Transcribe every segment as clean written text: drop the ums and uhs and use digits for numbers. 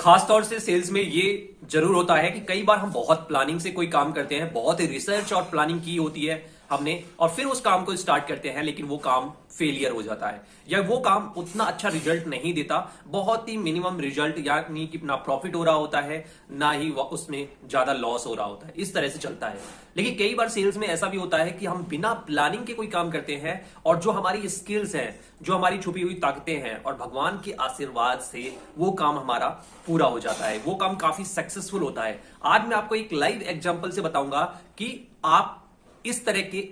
खास तौर से सेल्स में ये जरूर होता है कि कई बार हम बहुत प्लानिंग से कोई काम करते हैं, बहुत रिसर्च और प्लानिंग की होती है हमने, और फिर उस काम को स्टार्ट करते हैं, लेकिन वो काम फेलियर हो जाता है या वो काम उतना अच्छा रिजल्ट नहीं देता, बहुत ही मिनिमम रिजल्ट, यानी कि ना प्रॉफिट हो रहा होता है ना ही उसमें ज्यादा लॉस हो रहा होता है, इस तरह से चलता है। लेकिन कई बार सेल्स में ऐसा भी होता है कि हम बिना प्लानिंग के कोई काम करते हैं और जो हमारी स्किल्स हैं, जो हमारी छुपी हुई ताकतें हैं, और भगवान के आशीर्वाद से वो काम हमारा पूरा हो जाता है, वो काम काफी सक्सेसफुल होता है। आज मैं आपको एक लाइव एग्जांपल से बताऊंगा कि आप इस तरह के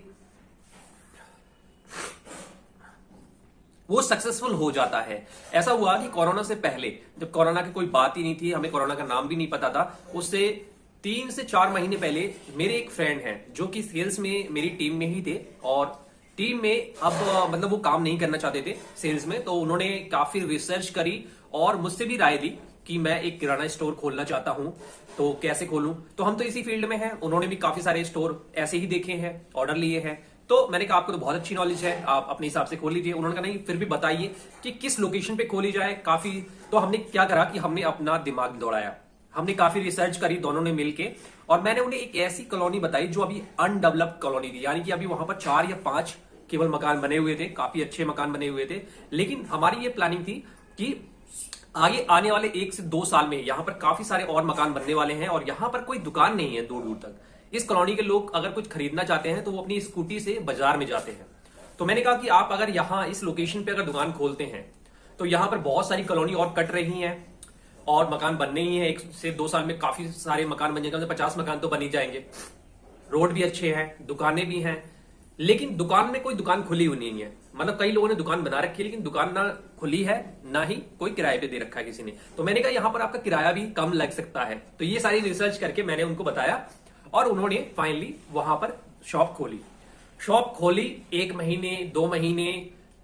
वो सक्सेसफुल हो जाता है। ऐसा हुआ कि कोरोना से पहले, जब कोरोना की कोई बात ही नहीं थी, हमें कोरोना का नाम भी नहीं पता था, उससे 3 से 4 महीने पहले मेरे एक फ्रेंड हैं जो कि सेल्स में मेरी टीम में ही थे, और टीम में अब मतलब वो काम नहीं करना चाहते थे सेल्स में, तो उन्होंने काफी रिसर्च करी और मुझसे भी राय ली कि मैं एक किराना स्टोर खोलना चाहता हूं, तो कैसे खोलूं। तो हम तो इसी फील्ड में हैं, उन्होंने भी काफी सारे स्टोर ऐसे ही देखे हैं, ऑर्डर लिए हैं। तो मैंने कहा आपको तो बहुत अच्छी नॉलेज है, आप अपने हिसाब से खोल लीजिए। उन्होंने कहा नहीं, फिर भी बताइए कि किस लोकेशन पे खोली जाए। काफी तो हमने क्या करा कि हमने अपना दिमाग दौड़ाया, हमने काफी रिसर्च करी दोनों ने मिलके, और मैंने उन्हें एक ऐसी कॉलोनी बताई जो अभी अनडेवलप्ड कॉलोनी थी, यानी कि अभी वहां पर 4 या 5 केवल मकान बने हुए थे, काफी अच्छे मकान बने हुए थे। लेकिन हमारी ये प्लानिंग थी कि आगे आने वाले 1 से 2 साल में यहां पर काफी सारे और मकान बनने वाले हैं, और यहां पर कोई दुकान नहीं है दूर दूर तक। इस कॉलोनी के लोग अगर कुछ खरीदना चाहते हैं तो वो अपनी स्कूटी से बाजार में जाते हैं। तो मैंने कहा कि आप अगर यहां इस लोकेशन पे अगर दुकान खोलते हैं तो यहां पर बहुत सारी कॉलोनी और कट रही हैं और मकान बनने ही है। 1 से 2 साल में काफी सारे मकान बन जाएंगे, कम से 50 मकान तो बन ही जाएंगे। रोड भी अच्छे हैं, दुकानें भी हैं, लेकिन दुकान में कोई दुकान खुली हुई नहीं है। मतलब कई लोगों ने दुकान बना रखी है, लेकिन दुकान ना खुली है ना ही कोई किराए पे दे रखा है किसी ने। तो मैंने कहा यहां पर आपका किराया भी कम लग सकता है। तो ये सारी रिसर्च करके मैंने उनको बताया, और उन्होंने फाइनली वहां पर शॉप खोली। शॉप खोली 1 महीने, 2 महीने,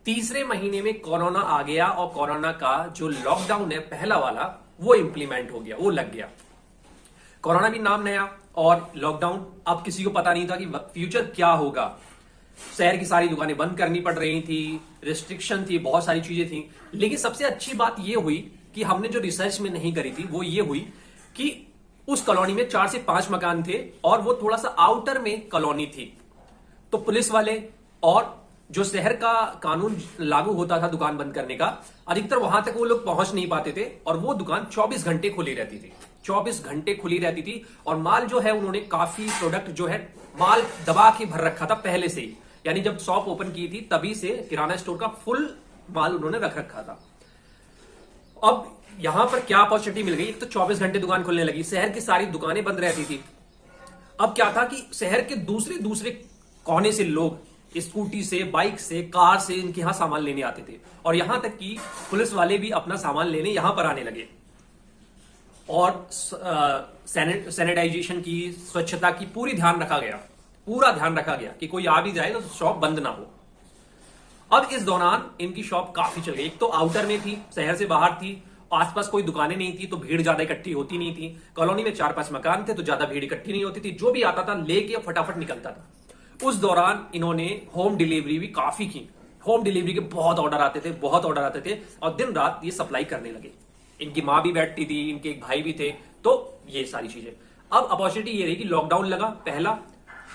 तीसरे महीने में कोरोना आ गया, और कोरोना का जो लॉकडाउन है पहला वाला, वो इंप्लीमेंट हो गया, वो लग गया। कोरोना भी नाम नया और लॉकडाउन, अब किसी को पता नहीं था कि फ्यूचर क्या होगा। शहर की सारी दुकानें बंद करनी पड़ रही थी, रिस्ट्रिक्शन थी, बहुत सारी चीजें थी। लेकिन सबसे अच्छी बात यह हुई कि हमने जो रिसर्च में नहीं करी थी वो ये हुई कि उस कॉलोनी में 4 से 5 मकान थे, और वो थोड़ा सा आउटर में कॉलोनी थी। तो पुलिस वाले और जो शहर का कानून लागू होता था दुकान बंद करने का, अधिकतर वहां तक वो लोग पहुंच नहीं पाते थे, और वो दुकान 24 घंटे खुली रहती थी। 24 घंटे खुली रहती थी, और माल जो है उन्होंने काफी प्रोडक्ट जो है माल दबा के भर रखा था पहले से ही, यानी जब शॉप ओपन की थी तभी से किराना स्टोर का फुल माल उन्होंने रख रखा था। अब यहां पर क्या अपॉर्चुनिटी मिल गई, एक तो 24 घंटे दुकान खुलने लगी, शहर की सारी दुकानें बंद रहती थी। अब क्या था कि शहर के दूसरे दूसरे कोने से लोग स्कूटी से, बाइक से, कार से इनके यहां सामान लेने आते थे, और यहां तक कि पुलिस वाले भी अपना सामान लेने यहां पर आने लगे, और सैनिटाइजेशन की, स्वच्छता की पूरा ध्यान रखा गया कि कोई आ भी जाए तो शॉप बंद ना हो। अब इस दौरान इनकी शॉप काफी चल गई। एक तो आउटर में थी, शहर से बाहर थी, आसपास कोई दुकानें नहीं थी, तो भीड़ ज्यादा इकट्ठी होती नहीं थी। कॉलोनी में 4-5 मकान थे, तो ज्यादा भीड़ इकट्ठी नहीं होती थी, जो भी आता था लेके फटाफट निकलता था। उस दौरान इन्होंने होम डिलीवरी भी काफी की। होम डिलीवरी के बहुत ऑर्डर आते थे, और दिन रात ये सप्लाई करने लगे। इनकी माँ भी बैठती थी, इनके एक भाई भी थे, तो ये सारी चीजें। अब अपॉर्चुनिटी ये रही कि लॉकडाउन लगा पहला,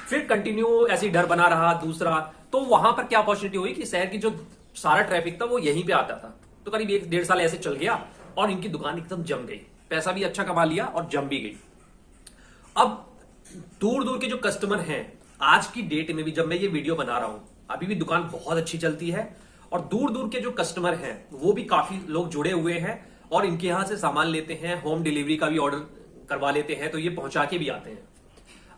फिर कंटिन्यू ऐसे डर बना रहा दूसरा। तो वहां पर क्या अपॉर्चुनिटी हुई कि शहर की जो सारा ट्रैफिक था वो यहीं पे आता था। तो करीब 1-1.5 साल ऐसे चल गया, और इनकी दुकान एकदम जम गई, पैसा भी अच्छा कमा लिया और जम भी गई। अब दूर दूर के जो कस्टमर हैं, आज की डेट में भी जब मैं ये वीडियो बना रहा हूं, अभी भी दुकान बहुत अच्छी चलती है, और दूर दूर के जो कस्टमर हैं वो भी काफी लोग जुड़े हुए हैं, और इनके यहां से सामान लेते हैं, होम डिलीवरी का भी ऑर्डर करवा लेते हैं, तो ये पहुंचा के भी आते हैं।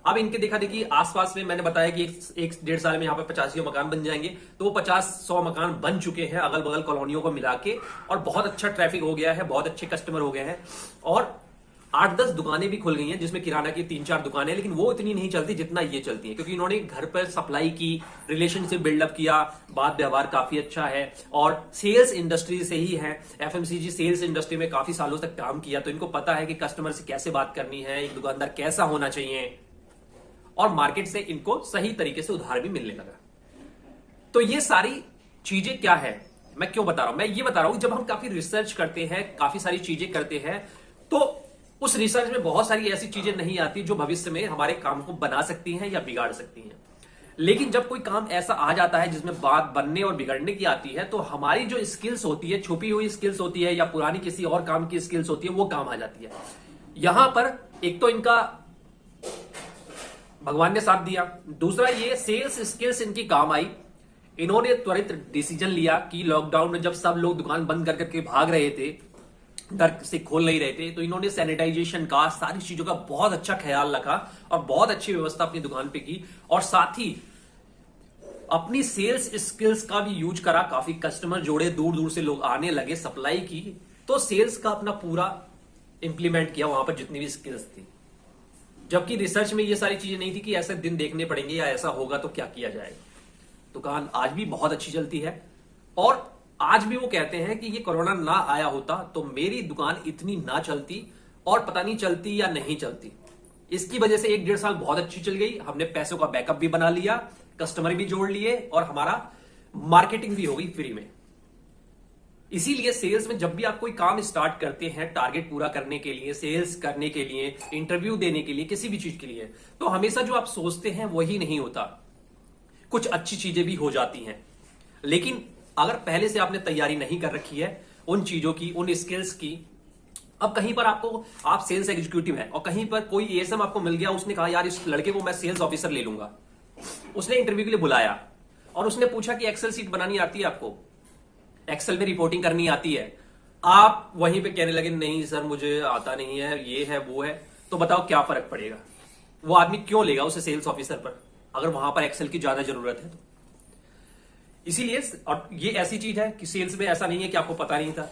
अब इनके देखा देखी आसपास में मैंने बताया कि 1-1.5 साल में यहाँ पर 85 मकान बन जाएंगे, तो वो 50-100 मकान बन चुके हैं अगल बगल कॉलोनियों को मिला के, और बहुत अच्छा ट्रैफिक हो गया है, बहुत अच्छे कस्टमर हो गए हैं, और 8-10 दुकानें भी खुल गई हैं, जिसमें किराना की 3-4 दुकानें, लेकिन वो इतनी नहीं चलती जितना ये चलती है, क्योंकि इन्होंने घर पर सप्लाई की, रिलेशनशिप बिल्डअप किया, बात व्यवहार काफी अच्छा है, और सेल्स इंडस्ट्री से ही है, एफएमसीजी सेल्स इंडस्ट्री में काफी सालों तक काम किया, तो इनको पता है कि कस्टमर से कैसे बात करनी है, एक दुकानदार कैसा होना चाहिए, और मार्केट से इनको सही तरीके से उधार भी मिलने लगा। तो ये सारी चीजें क्या है, मैं क्यों बता रहा हूं, मैं ये बता रहा हूं जब हम काफी रिसर्च करते हैं, काफी सारी चीजें करते हैं, तो उस रिसर्च में बहुत सारी ऐसी चीजें नहीं आती जो भविष्य में हमारे काम को बना सकती हैं या बिगाड़ सकती हैं। लेकिन जब कोई काम ऐसा आ जाता है जिसमें बात बनने और बिगड़ने की आती है, तो हमारी जो स्किल्स होती है, छुपी हुई स्किल्स होती है या पुरानी किसी और काम की स्किल्स होती है, वो काम आ जाती है। यहां पर एक तो इनका भगवान ने साथ दिया, दूसरा ये सेल्स स्किल्स इनकी काम आई। इन्होंने त्वरित डिसीजन लिया कि लॉकडाउन में जब सब लोग दुकान बंद कर करके भाग रहे थे, डर से खोल नहीं रहे थे, तो इन्होंने सैनिटाइजेशन का, सारी चीजों का बहुत अच्छा ख्याल रखा और बहुत अच्छी व्यवस्था अपनी दुकान पे की, और साथ ही अपनी सेल्स स्किल्स का भी यूज करा। काफी कस्टमर जोड़े, दूर दूर से लोग आने लगे, सप्लाई की, तो सेल्स का अपना पूरा इंप्लीमेंट किया वहां पर जितनी भी स्किल्स थी। जबकि रिसर्च में ये सारी चीजें नहीं थी कि ऐसे दिन देखने पड़ेंगे या ऐसा होगा तो क्या किया जाएगा। दुकान आज भी बहुत अच्छी चलती है, और आज भी वो कहते हैं कि ये कोरोना ना आया होता तो मेरी दुकान इतनी ना चलती, और पता नहीं चलती या नहीं चलती। इसकी वजह से 1-1.5 साल बहुत अच्छी चल गई, हमने पैसों का बैकअप भी बना लिया, कस्टमर भी जोड़ लिए, और हमारा मार्केटिंग भी हो गई फ्री में। इसीलिए सेल्स में जब भी आप कोई काम स्टार्ट करते हैं, टारगेट पूरा करने के लिए, सेल्स करने के लिए, इंटरव्यू देने के लिए, किसी भी चीज के लिए, तो हमेशा जो आप सोचते हैं वही नहीं होता, कुछ अच्छी चीजें भी हो जाती हैं। लेकिन अगर पहले से आपने तैयारी नहीं कर रखी है उन चीजों की, उन स्किल्स की, अब कहीं पर आप सेल्स एग्जीक्यूटिव हैं और कहीं पर कोई एएसएम आपको मिल गया, उसने कहा यार इस लड़के को मैं सेल्स ऑफिसर ले लूंगा, उसने इंटरव्यू के लिए बुलाया और उसने पूछा कि एक्सेल सीट बनानी आती है आपको, एक्सेल में रिपोर्टिंग करनी आती है, आप वहीं पे कहने लगे नहीं सर मुझे आता नहीं है, ये है वो है, तो बताओ क्या फर्क पड़ेगा? वो आदमी क्यों लेगा उसे सेल्स ऑफिसर पर, अगर वहां पर एक्सेल की ज्यादा जरूरत है तो? इसीलिए, और ये ऐसी चीज है कि सेल्स में ऐसा नहीं है कि आपको पता नहीं था।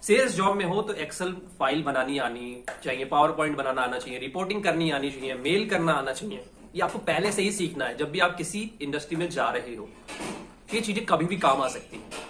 सेल्स जॉब में हो तो एक्सेल फाइल बनानी आनी चाहिए, पावर पॉइंट बनाना आना चाहिए, रिपोर्टिंग करनी आनी चाहिए, मेल करना आना चाहिए। ये आपको पहले से ही सीखना है जब भी आप किसी इंडस्ट्री में जा रहे हो। ये चीजें कभी भी काम आ सकती हैं।